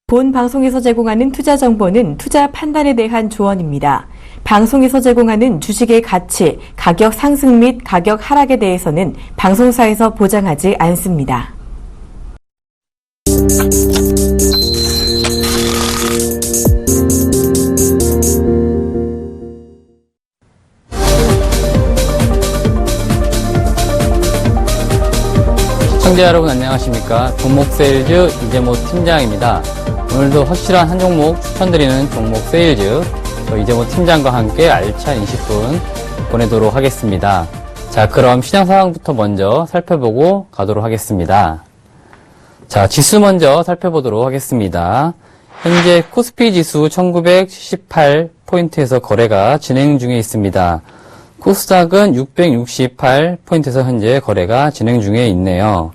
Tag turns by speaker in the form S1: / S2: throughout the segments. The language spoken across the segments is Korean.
S1: 본 방송에서 제공하는 투자 정보는 투자 판단에 대한 조언입니다. 방송에서 제공하는 주식의 가치, 가격 상승 및 가격 하락에 대해서는 방송사에서 보장하지 않습니다.
S2: 시청자 여러분 안녕하십니까. 종목세일즈 이재모 팀장입니다. 오늘도 확실한 한 종목 추천드리는 종목 세일즈 이재모 팀장과 함께 알찬 20분 보내도록 하겠습니다. 자, 그럼 시장 상황부터 먼저 살펴보고 가도록 하겠습니다. 자, 지수 먼저 살펴보도록 하겠습니다. 현재 코스피 지수 1978포인트에서 거래가 진행 중에 있습니다. 코스닥은 668포인트에서 현재 거래가 진행 중에 있네요.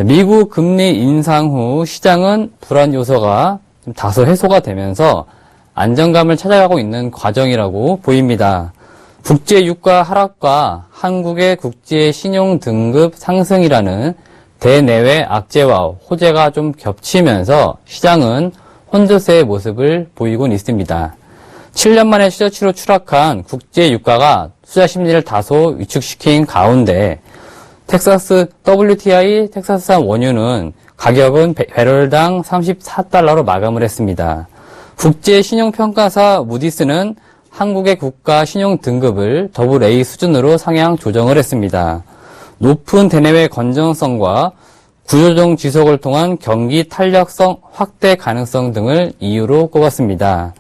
S2: 미국 금리 인상 후 시장은 불안 요소가 좀 다소 해소가 되면서 안정감을 찾아가고 있는 과정이라고 보입니다. 국제 유가 하락과 한국의 국제 신용 등급 상승이라는 대내외 악재와 호재가 좀 겹치면서 시장은 혼조세의 모습을 보이곤 있습니다. 7년 만에 최저치로 추락한 국제 유가가 투자 심리를 다소 위축시킨 가운데 텍사스 WTI 텍사스산 원유는 가격은 배럴당 34달러로 마감을 했습니다. 국제 신용평가사 무디스는 한국의 국가 신용 등급을 AA 수준으로 상향 조정을 했습니다. 높은 대내외 건전성과 구조조정 지속을 통한 경기 탄력성 확대 가능성 등을 이유로 꼽았습니다.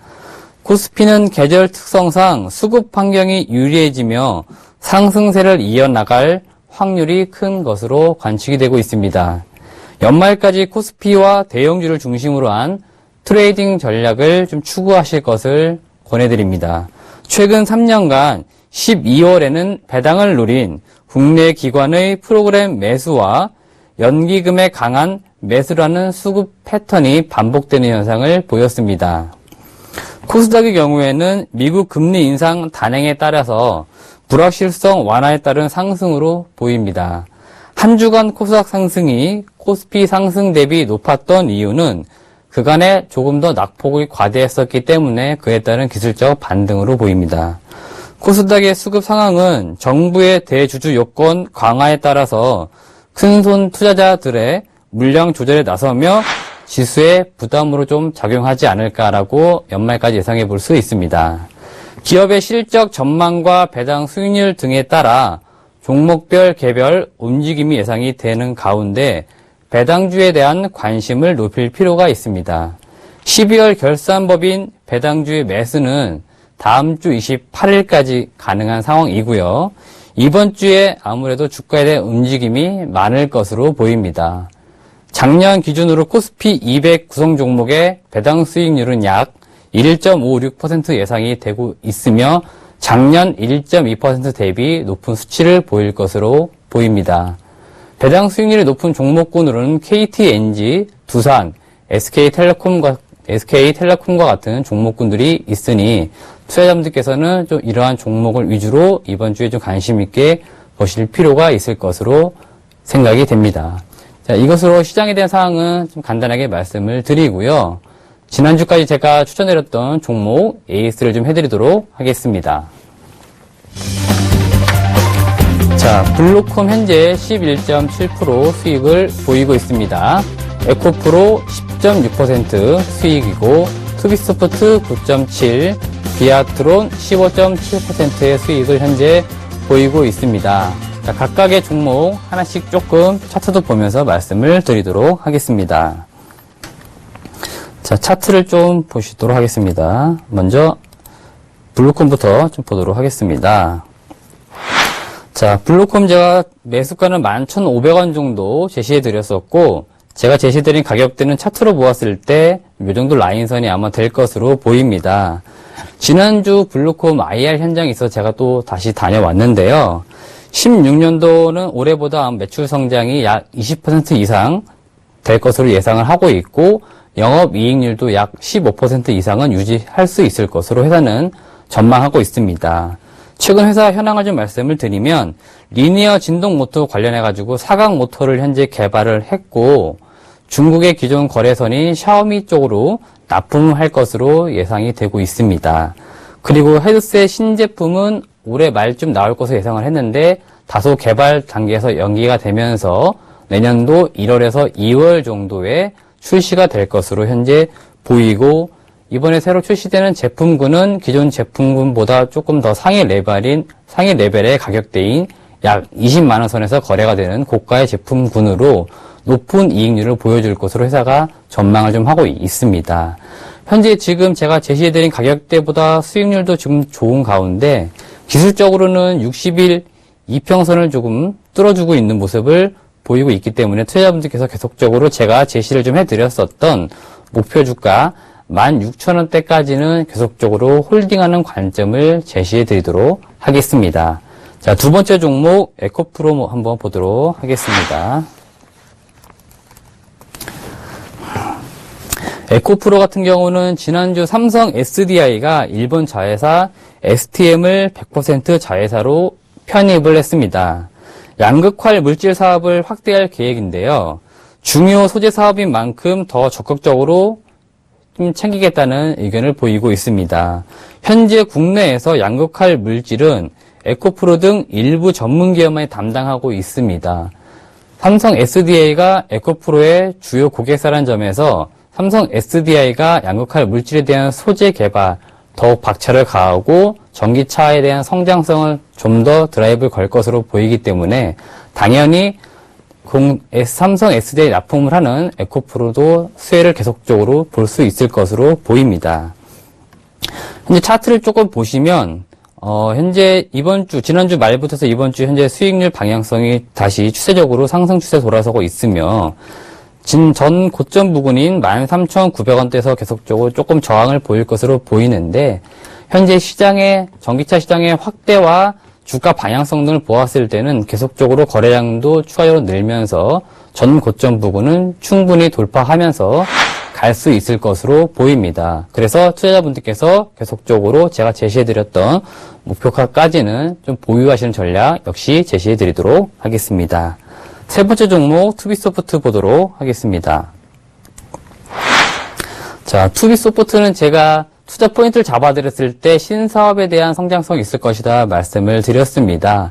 S2: 코스피는 계절 특성상 수급 환경이 유리해지며 상승세를 이어나갈 확률이 큰 것으로 관측이 되고 있습니다. 연말까지 코스피와 대형주를 중심으로 한 트레이딩 전략을 좀 추구하실 것을 권해드립니다. 최근 3년간 12월에는 배당을 누린 국내 기관의 프로그램 매수와 연기금의 강한 매수라는 수급 패턴이 반복되는 현상을 보였습니다. 코스닥의 경우에는 미국 금리 인상 단행에 따라서 불확실성 완화에 따른 상승으로 보입니다. 한 주간 코스닥 상승이 코스피 상승 대비 높았던 이유는 그간에 조금 더 낙폭이 과대했었기 때문에 그에 따른 기술적 반등으로 보입니다. 코스닥의 수급 상황은 정부의 대주주 요건 강화에 따라서 큰손 투자자들의 물량 조절에 나서며 지수에 부담으로 좀 작용하지 않을까라고 연말까지 예상해 볼 수 있습니다. 기업의 실적 전망과 배당 수익률 등에 따라 종목별 개별 움직임이 예상이 되는 가운데 배당주에 대한 관심을 높일 필요가 있습니다. 12월 결산법인 배당주의 매수는 다음 주 28일까지 가능한 상황이고요. 이번 주에 아무래도 주가에 대한 움직임이 많을 것으로 보입니다. 작년 기준으로 코스피 200 구성 종목의 배당 수익률은 약 1.56% 예상이 되고 있으며 작년 1.2% 대비 높은 수치를 보일 것으로 보입니다. 배당 수익률이 높은 종목군으로는 KTNG, 두산, SK텔레콤과 같은 종목군들이 있으니 투자자분들께서는 좀 이러한 종목을 위주로 이번 주에 좀 관심 있게 보실 필요가 있을 것으로 생각이 됩니다. 자, 이것으로 시장에 대한 사항은 좀 간단하게 말씀을 드리고요. 지난주까지 제가 추천드렸던 종목 에이스를 좀 해드리도록 하겠습니다. 자, 블루콤 현재 11.7% 수익을 보이고 있습니다. 에코프로 10.6% 수익이고 투비소프트 9.7%, 비아트론 15.7%의 수익을 현재 보이고 있습니다. 자, 각각의 종목 하나씩 조금 차트도 보면서 말씀을 드리도록 하겠습니다. 자, 차트를 좀 보시도록 하겠습니다. 먼저 블루콤부터 좀 보도록 하겠습니다. 자, 블루콤 제가 매수가는 11,500원 정도 제시해 드렸었고 제가 제시드린 가격대는 차트로 보았을 때 이 정도 라인선이 아마 될 것으로 보입니다. 지난주 블루콤 IR 현장에 있어서 제가 또 다시 다녀왔는데요. 16년도는 올해보다 매출 성장이 약 20% 이상 될 것으로 예상을 하고 있고 영업이익률도 약 15% 이상은 유지할 수 있을 것으로 회사는 전망하고 있습니다. 최근 회사 현황을 좀 말씀을 드리면 리니어 진동 모터 관련해가지고 사각 모터를 현재 개발을 했고 중국의 기존 거래선인 샤오미 쪽으로 납품할 것으로 예상이 되고 있습니다. 그리고 헤드셋 신제품은 올해 말쯤 나올 것으로 예상을 했는데 다소 개발 단계에서 연기가 되면서 내년도 1월에서 2월 정도에 출시가 될 것으로 현재 보이고, 이번에 새로 출시되는 제품군은 기존 제품군보다 조금 더 상위 레벨의 가격대인 약 20만 원 선에서 거래가 되는 고가의 제품군으로 높은 이익률을 보여줄 것으로 회사가 전망을 좀 하고 있습니다. 현재 지금 제가 제시해드린 가격대보다 수익률도 좀 좋은 가운데 기술적으로는 60일 이평선을 조금 뚫어주고 있는 모습을 보이고 있기 때문에 투자자분들께서 계속적으로 제가 제시를 좀 해드렸었던 목표 주가 16,000원대까지는 계속적으로 홀딩하는 관점을 제시해 드리도록 하겠습니다. 자, 두 번째 종목 에코프로 한번 보도록 하겠습니다. 에코프로 같은 경우는 지난주 삼성 SDI가 일본 자회사 STM을 100% 자회사로 편입을 했습니다. 양극활 물질 사업을 확대할 계획인데요. 중요 소재 사업인 만큼 더 적극적으로 좀 챙기겠다는 의견을 보이고 있습니다. 현재 국내에서 양극활 물질은 에코프로 등 일부 전문 기업만이 담당하고 있습니다. 삼성 SDI가 에코프로의 주요 고객사라는 점에서 삼성 SDI가 양극활 물질에 대한 소재 개발, 더욱 박차를 가하고 전기차에 대한 성장성을 좀 더 드라이브를 걸 것으로 보이기 때문에 당연히 삼성 SDI 납품을 하는 에코프로도 수혜를 계속적으로 볼 수 있을 것으로 보입니다. 현재 차트를 조금 보시면 현재 지난주 말부터 해서 이번 주 현재 수익률 방향성이 다시 추세적으로 상승 추세 돌아서고 있으며 전 고점 부근인 13,900원대에서 계속적으로 조금 저항을 보일 것으로 보이는데 현재 전기차 시장의 확대와 주가 방향성 등을 보았을 때는 계속적으로 거래량도 추가적으로 늘면서 전 고점 부근은 충분히 돌파하면서 갈 수 있을 것으로 보입니다. 그래서 투자자분들께서 계속적으로 제가 제시해드렸던 목표가까지는 좀 보유하시는 전략 역시 제시해드리도록 하겠습니다. 세 번째 종목 투비소프트 보도록 하겠습니다. 자, 투비소프트는 제가 투자 포인트를 잡아드렸을 때 신사업에 대한 성장성이 있을 것이다 말씀을 드렸습니다.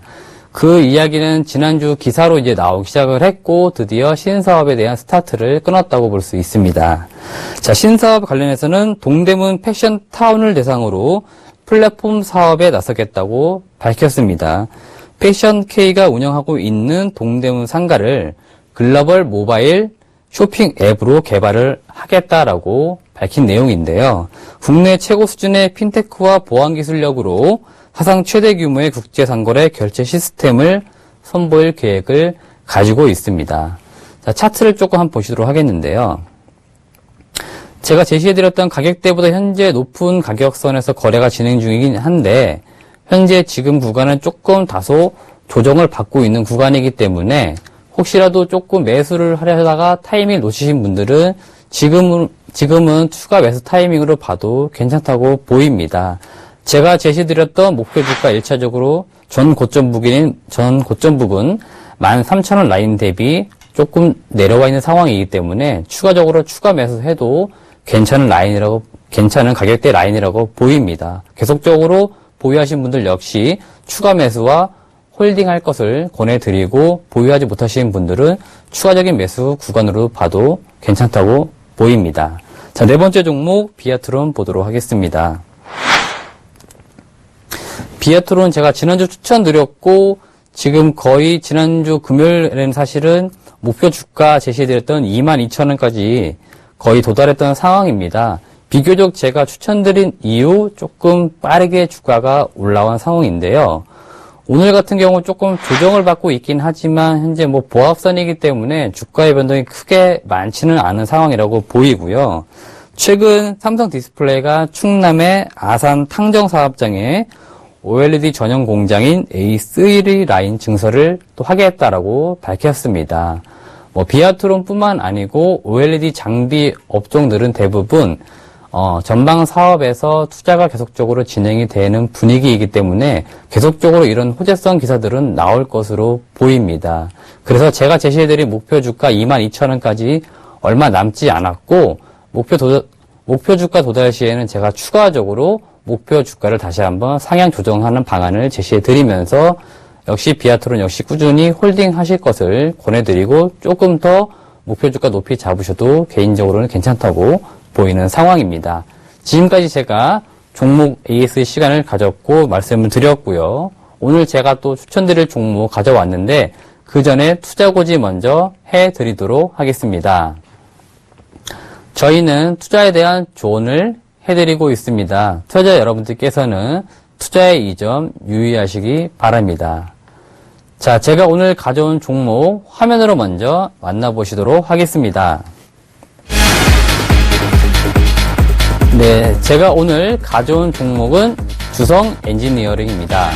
S2: 그 이야기는 지난주 기사로 이제 나오기 시작을 했고 드디어 신사업에 대한 스타트를 끊었다고 볼 수 있습니다. 자, 신사업 관련해서는 동대문 패션타운을 대상으로 플랫폼 사업에 나서겠다고 밝혔습니다. 패션K가 운영하고 있는 동대문 상가를 글로벌 모바일 쇼핑 앱으로 개발을 하겠다라고 밝힌 내용인데요. 국내 최고 수준의 핀테크와 보안 기술력으로 사상 최대 규모의 국제 상거래 결제 시스템을 선보일 계획을 가지고 있습니다. 자, 차트를 조금 한번 보시도록 하겠는데요. 제가 제시해드렸던 가격대보다 현재 높은 가격선에서 거래가 진행 중이긴 한데 현재 지금 구간은 조금 다소 조정을 받고 있는 구간이기 때문에 혹시라도 조금 매수를 하려다가 타이밍을 놓치신 분들은 지금은 추가 매수 타이밍으로 봐도 괜찮다고 보입니다. 제가 제시드렸던 목표 주가 1차적으로 전 고점 부근 13,000원 라인 대비 조금 내려와 있는 상황이기 때문에 추가적으로 추가 매수해도 괜찮은 가격대 라인이라고 보입니다. 계속적으로 보유하신 분들 역시 추가 매수와 홀딩할 것을 권해드리고 보유하지 못하시는 분들은 추가적인 매수 구간으로 봐도 괜찮다고 보입니다. 자, 네 번째 종목 비아트론 보도록 하겠습니다. 비아트론 제가 지난주 추천드렸고 지금 거의 지난주 금요일에는 사실은 목표 주가 제시해드렸던 22,000원까지 거의 도달했던 상황입니다. 비교적 제가 추천드린 이후 조금 빠르게 주가가 올라온 상황인데요. 오늘 같은 경우 조금 조정을 받고 있긴 하지만 현재 보합선이기 때문에 주가의 변동이 크게 많지는 않은 상황이라고 보이고요. 최근 삼성 디스플레이가 충남의 아산 탕정 사업장에 OLED 전용 공장인 A3 라인 증설을 또 하겠다라고 밝혔습니다. 비아트론뿐만 아니고 OLED 장비 업종들은 대부분 전방 사업에서 투자가 계속적으로 진행이 되는 분위기이기 때문에 계속적으로 이런 호재성 기사들은 나올 것으로 보입니다. 그래서 제가 제시해드린 목표 주가 22,000원까지 얼마 남지 않았고 목표 주가 도달 시에는 제가 추가적으로 목표 주가를 다시 한번 상향 조정하는 방안을 제시해 드리면서 역시 비아트론 역시 꾸준히 홀딩 하실 것을 권해드리고 조금 더 목표 주가 높이 잡으셔도 개인적으로는 괜찮다고 보이는 상황입니다. 지금까지 제가 종목 AS 시간을 가졌고 말씀을 드렸고요. 오늘 제가 또 추천드릴 종목 가져왔는데 그 전에 투자고지 먼저 해드리도록 하겠습니다. 저희는 투자에 대한 조언을 해드리고 있습니다. 투자자 여러분들께서는 투자에 이 점 유의하시기 바랍니다. 자, 제가 오늘 가져온 종목 화면으로 먼저 만나보시도록 하겠습니다. 네, 제가 오늘 가져온 종목은 주성 엔지니어링입니다.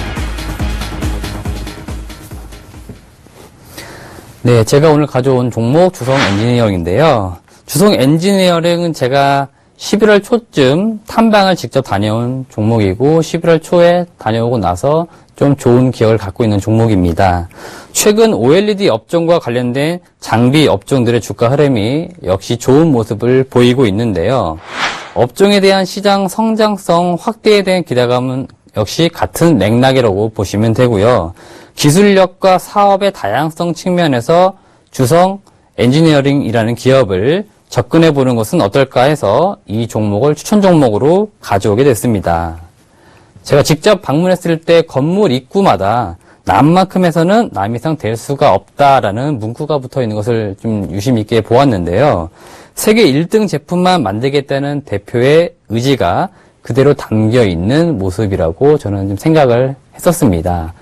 S2: 네, 제가 오늘 가져온 종목 주성 엔지니어링인데요. 주성 엔지니어링은 제가 11월 초쯤 탐방을 직접 다녀온 종목이고 11월 초에 다녀오고 나서 좀 좋은 기억을 갖고 있는 종목입니다. 최근 OLED 업종과 관련된 장비 업종들의 주가 흐름이 역시 좋은 모습을 보이고 있는데요. 업종에 대한 시장 성장성 확대에 대한 기대감은 역시 같은 맥락이라고 보시면 되고요. 기술력과 사업의 다양성 측면에서 주성 엔지니어링이라는 기업을 접근해 보는 것은 어떨까 해서 이 종목을 추천 종목으로 가져오게 됐습니다. 제가 직접 방문했을 때 건물 입구마다 남만큼에서는 남 이상 될 수가 없다라는 문구가 붙어 있는 것을 좀 유심 있게 보았는데요. 세계 1등 제품만 만들겠다는 대표의 의지가 그대로 담겨 있는 모습이라고 저는 좀 생각을 했었습니다.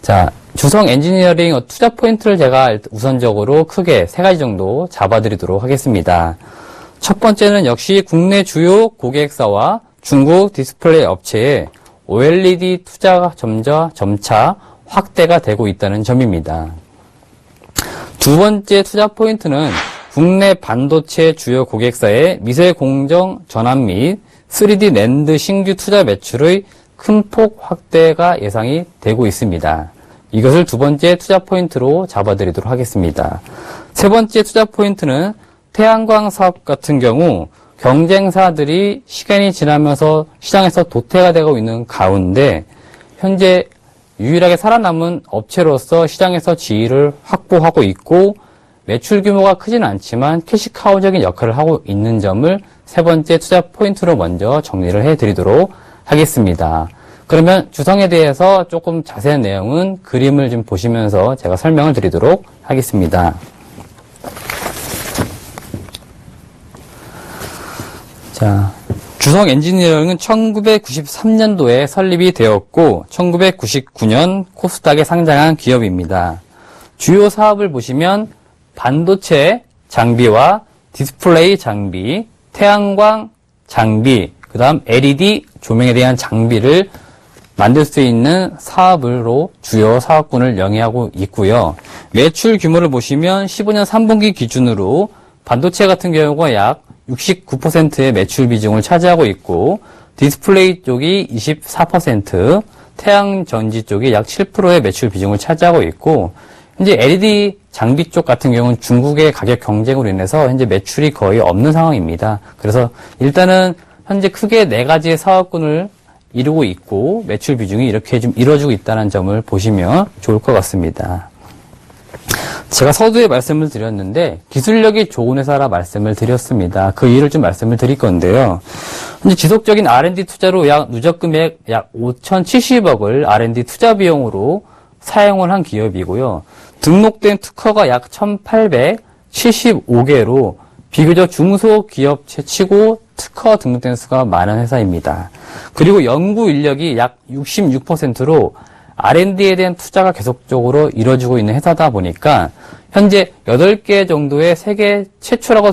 S2: 자, 주성 엔지니어링 투자 포인트를 제가 우선적으로 크게 3가지 정도 잡아드리도록 하겠습니다. 첫 번째는 역시 국내 주요 고객사와 중국 디스플레이 업체에 OLED 투자가 점차 확대가 되고 있다는 점입니다. 두 번째 투자 포인트는 국내 반도체 주요 고객사의 미세 공정 전환 및 3D 낸드 신규 투자 매출의 큰 폭 확대가 예상이 되고 있습니다. 이것을 두 번째 투자 포인트로 잡아드리도록 하겠습니다. 세 번째 투자 포인트는 태양광 사업 같은 경우 경쟁사들이 시간이 지나면서 시장에서 도태가 되고 있는 가운데 현재 유일하게 살아남은 업체로서 시장에서 지위를 확보하고 있고 매출 규모가 크진 않지만 캐시카우적인 역할을 하고 있는 점을 세 번째 투자 포인트로 먼저 정리를 해드리도록 하겠습니다. 그러면 주성에 대해서 조금 자세한 내용은 그림을 좀 보시면서 제가 설명을 드리도록 하겠습니다. 자, 주성 엔지니어링은 1993년도에 설립이 되었고 1999년 코스닥에 상장한 기업입니다. 주요 사업을 보시면 반도체 장비와 디스플레이 장비, 태양광 장비, 그 다음 LED 조명에 대한 장비를 만들 수 있는 사업으로 주요 사업군을 영위하고 있고요. 매출 규모를 보시면 15년 3분기 기준으로 반도체 같은 경우가 약 69%의 매출 비중을 차지하고 있고 디스플레이 쪽이 24%, 태양전지 쪽이 약 7%의 매출 비중을 차지하고 있고 현재 LED 장비 쪽 같은 경우는 중국의 가격 경쟁으로 인해서 현재 매출이 거의 없는 상황입니다. 그래서 일단은 현재 크게 4가지의 사업군을 이루고 있고 매출 비중이 이렇게 좀 이루어지고 있다는 점을 보시면 좋을 것 같습니다. 제가 서두에 말씀을 드렸는데 기술력이 좋은 회사라 말씀을 드렸습니다. 그 이유를 좀 말씀을 드릴 건데요. 현재 지속적인 R&D 투자로 약 누적 금액 약 5,070억을 R&D 투자 비용으로 사용을 한 기업이고요. 등록된 특허가 약 1,875개로 비교적 중소기업체 치고 특허 등록된 수가 많은 회사입니다. 그리고 연구 인력이 약 66%로 R&D에 대한 투자가 계속적으로 이루어지고 있는 회사다 보니까 현재 8개 정도의 세계 최초라고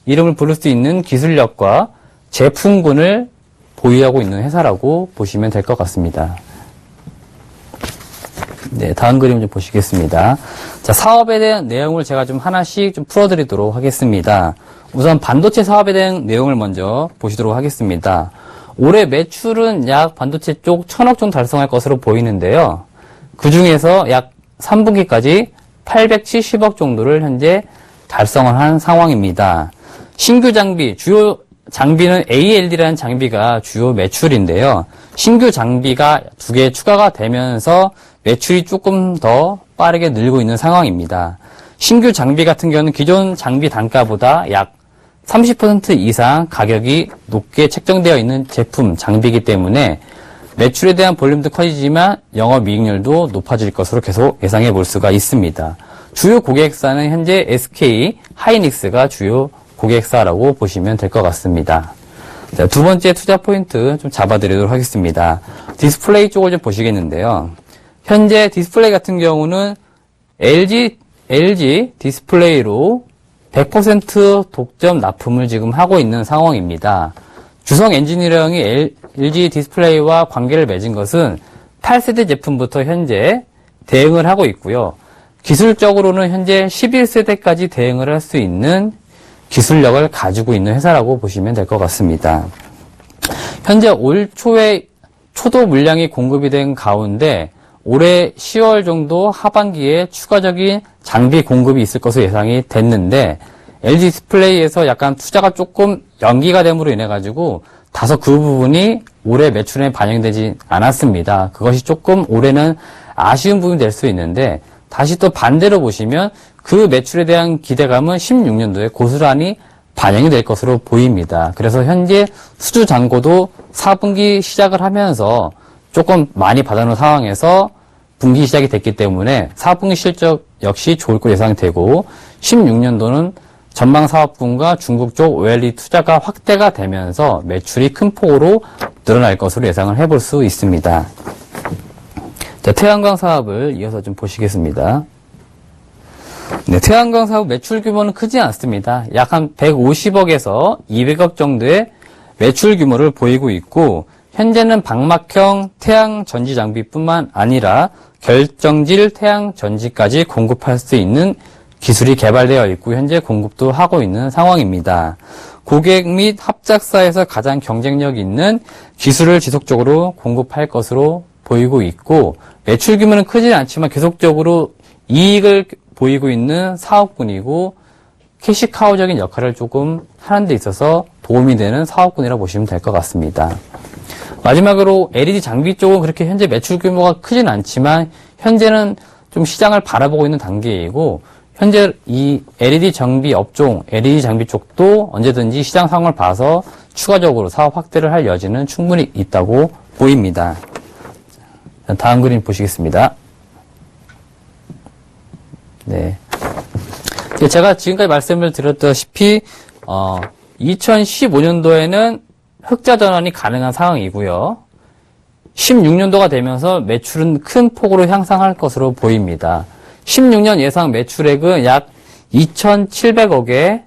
S2: 이름을 부를 수 있는 기술력과 제품군을 보유하고 있는 회사라고 보시면 될 것 같습니다. 네, 다음 그림 좀 보시겠습니다. 자, 사업에 대한 내용을 제가 좀 하나씩 좀 풀어드리도록 하겠습니다. 우선 반도체 사업에 대한 내용을 먼저 보시도록 하겠습니다. 올해 매출은 약 반도체 쪽 1,000억 정도 달성할 것으로 보이는데요. 그 중에서 약 3분기까지 870억 정도를 현재 달성을 한 상황입니다. 신규 장비, 주요 장비는 ALD라는 장비가 주요 매출인데요. 신규 장비가 2개 추가가 되면서 매출이 조금 더 빠르게 늘고 있는 상황입니다. 신규 장비 같은 경우는 기존 장비 단가보다 약 30% 이상 가격이 높게 책정되어 있는 제품, 장비이기 때문에 매출에 대한 볼륨도 커지지만 영업이익률도 높아질 것으로 계속 예상해 볼 수가 있습니다. 주요 고객사는 현재 SK 하이닉스가 주요 고객사라고 보시면 될 것 같습니다. 자, 두 번째 투자 포인트 좀 잡아드리도록 하겠습니다. 디스플레이 쪽을 좀 보시겠는데요. 현재 디스플레이 같은 경우는 LG 디스플레이로 100% 독점 납품을 지금 하고 있는 상황입니다. 주성 엔지니어링이 LG 디스플레이와 관계를 맺은 것은 8세대 제품부터 현재 대응을 하고 있고요. 기술적으로는 현재 11세대까지 대응을 할 수 있는 기술력을 가지고 있는 회사라고 보시면 될 것 같습니다. 현재 올 초에 초도 물량이 공급이 된 가운데 올해 10월 정도 하반기에 추가적인 장비 공급이 있을 것으로 예상이 됐는데 LG 디스플레이에서 약간 투자가 조금 연기가 됨으로 인해 가지고 다소 그 부분이 올해 매출에 반영되지 않았습니다. 그것이 조금 올해는 아쉬운 부분이 될 수 있는데 다시 또 반대로 보시면 그 매출에 대한 기대감은 16년도에 고스란히 반영이 될 것으로 보입니다. 그래서 현재 수주 잔고도 4분기 시작을 하면서 조금 많이 받아놓은 상황에서 분기 시작이 됐기 때문에 4분기 실적 역시 좋을 것으로 예상이 되고 16년도는 전망 사업분과 중국 쪽 OLED 투자가 확대가 되면서 매출이 큰 폭으로 늘어날 것으로 예상을 해볼 수 있습니다. 자, 태양광 사업을 이어서 좀 보시겠습니다. 네, 태양광 사업 매출 규모는 크지 않습니다. 약 한 150억에서 200억 정도의 매출 규모를 보이고 있고 현재는 방막형 태양 전지 장비뿐만 아니라 결정질 태양 전지까지 공급할 수 있는 기술이 개발되어 있고 현재 공급도 하고 있는 상황입니다. 고객 및 합작사에서 가장 경쟁력 있는 기술을 지속적으로 공급할 것으로 보이고 있고 매출 규모는 크지 않지만 계속적으로 이익을 보이고 있는 사업군이고 캐시카우적인 역할을 조금 하는 데 있어서 도움이 되는 사업군이라고 보시면 될 것 같습니다. 마지막으로 LED 장비 쪽은 그렇게 현재 매출 규모가 크진 않지만 현재는 좀 시장을 바라보고 있는 단계이고 현재 이 LED 장비 업종, LED 장비 쪽도 언제든지 시장 상황을 봐서 추가적으로 사업 확대를 할 여지는 충분히 있다고 보입니다. 다음 그림 보시겠습니다. 네. 제가 지금까지 말씀을 드렸다시피 2015년도에는 흑자 전환이 가능한 상황이고요. 16년도가 되면서 매출은 큰 폭으로 향상할 것으로 보입니다. 16년 예상 매출액은 약 2,700억에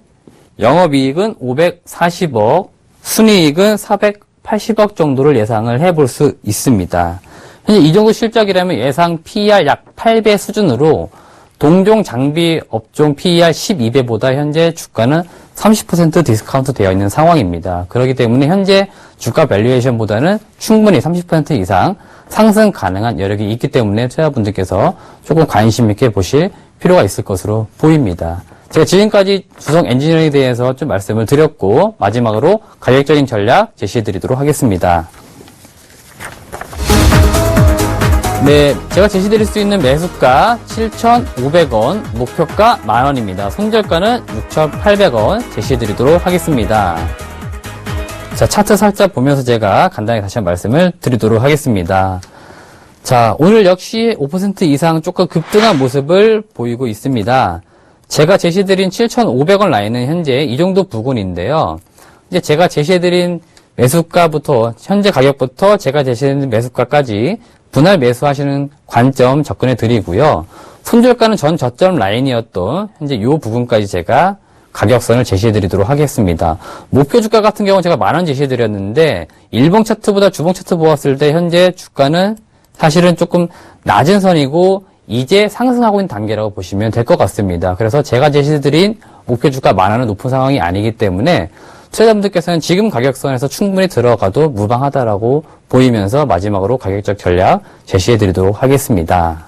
S2: 영업이익은 540억, 순이익은 480억 정도를 예상을 해볼 수 있습니다. 현재 이 정도 실적이라면 예상 PER 약 8배 수준으로 동종 장비 업종 PER 12배보다 현재 주가는 30% 디스카운트 되어 있는 상황입니다. 그렇기 때문에 현재 주가 밸류에이션보다는 충분히 30% 이상 상승 가능한 여력이 있기 때문에 투자자분들께서 조금 관심 있게 보실 필요가 있을 것으로 보입니다. 제가 지금까지 주성 엔지니어링에 대해서 좀 말씀을 드렸고 마지막으로 가격적인 전략 제시해 드리도록 하겠습니다. 네, 제가 제시드릴 수 있는 매수가 7,500원, 목표가 만원입니다. 손절가는 6,800원 제시해드리도록 하겠습니다. 자, 차트 살짝 보면서 제가 간단히 다시 한번 말씀을 드리도록 하겠습니다. 자, 오늘 역시 5% 이상 조금 급등한 모습을 보이고 있습니다. 제가 제시드린 7,500원 라인은 현재 이 정도 부근인데요. 이제 제가 제시해드린 매수가부터, 현재 가격부터 제가 제시해드린 매수가까지 분할 매수하시는 관점 접근해 드리고요. 손절가는 전 저점 라인이었던 현재 이 부분까지 제가 가격선을 제시해 드리도록 하겠습니다. 목표 주가 같은 경우는 제가 만원 제시해 드렸는데 일봉 차트보다 주봉 차트 보았을 때 현재 주가는 사실은 조금 낮은 선이고 이제 상승하고 있는 단계라고 보시면 될 것 같습니다. 그래서 제가 제시해 드린 목표 주가 만원은 높은 상황이 아니기 때문에 투자자분들께서는 지금 가격선에서 충분히 들어가도 무방하다라고 보이면서 마지막으로 가격적 전략 제시해 드리도록 하겠습니다.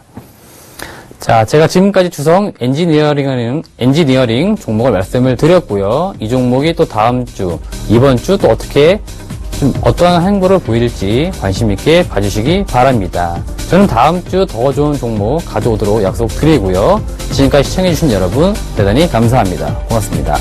S2: 자, 제가 지금까지 주성 엔지니어링 종목을 말씀을 드렸고요. 이 종목이 또 다음 주, 이번 주 또 어떻게 좀 어떠한 행보를 보일지 관심 있게 봐주시기 바랍니다. 저는 다음 주 더 좋은 종목 가져오도록 약속드리고요. 지금까지 시청해주신 여러분 대단히 감사합니다. 고맙습니다.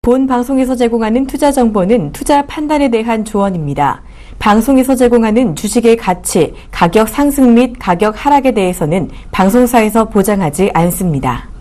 S1: 본 방송에서 제공하는 투자 정보는 투자 판단에 대한 조언입니다. 방송에서 제공하는 주식의 가치, 가격 상승 및 가격 하락에 대해서는 방송사에서 보장하지 않습니다.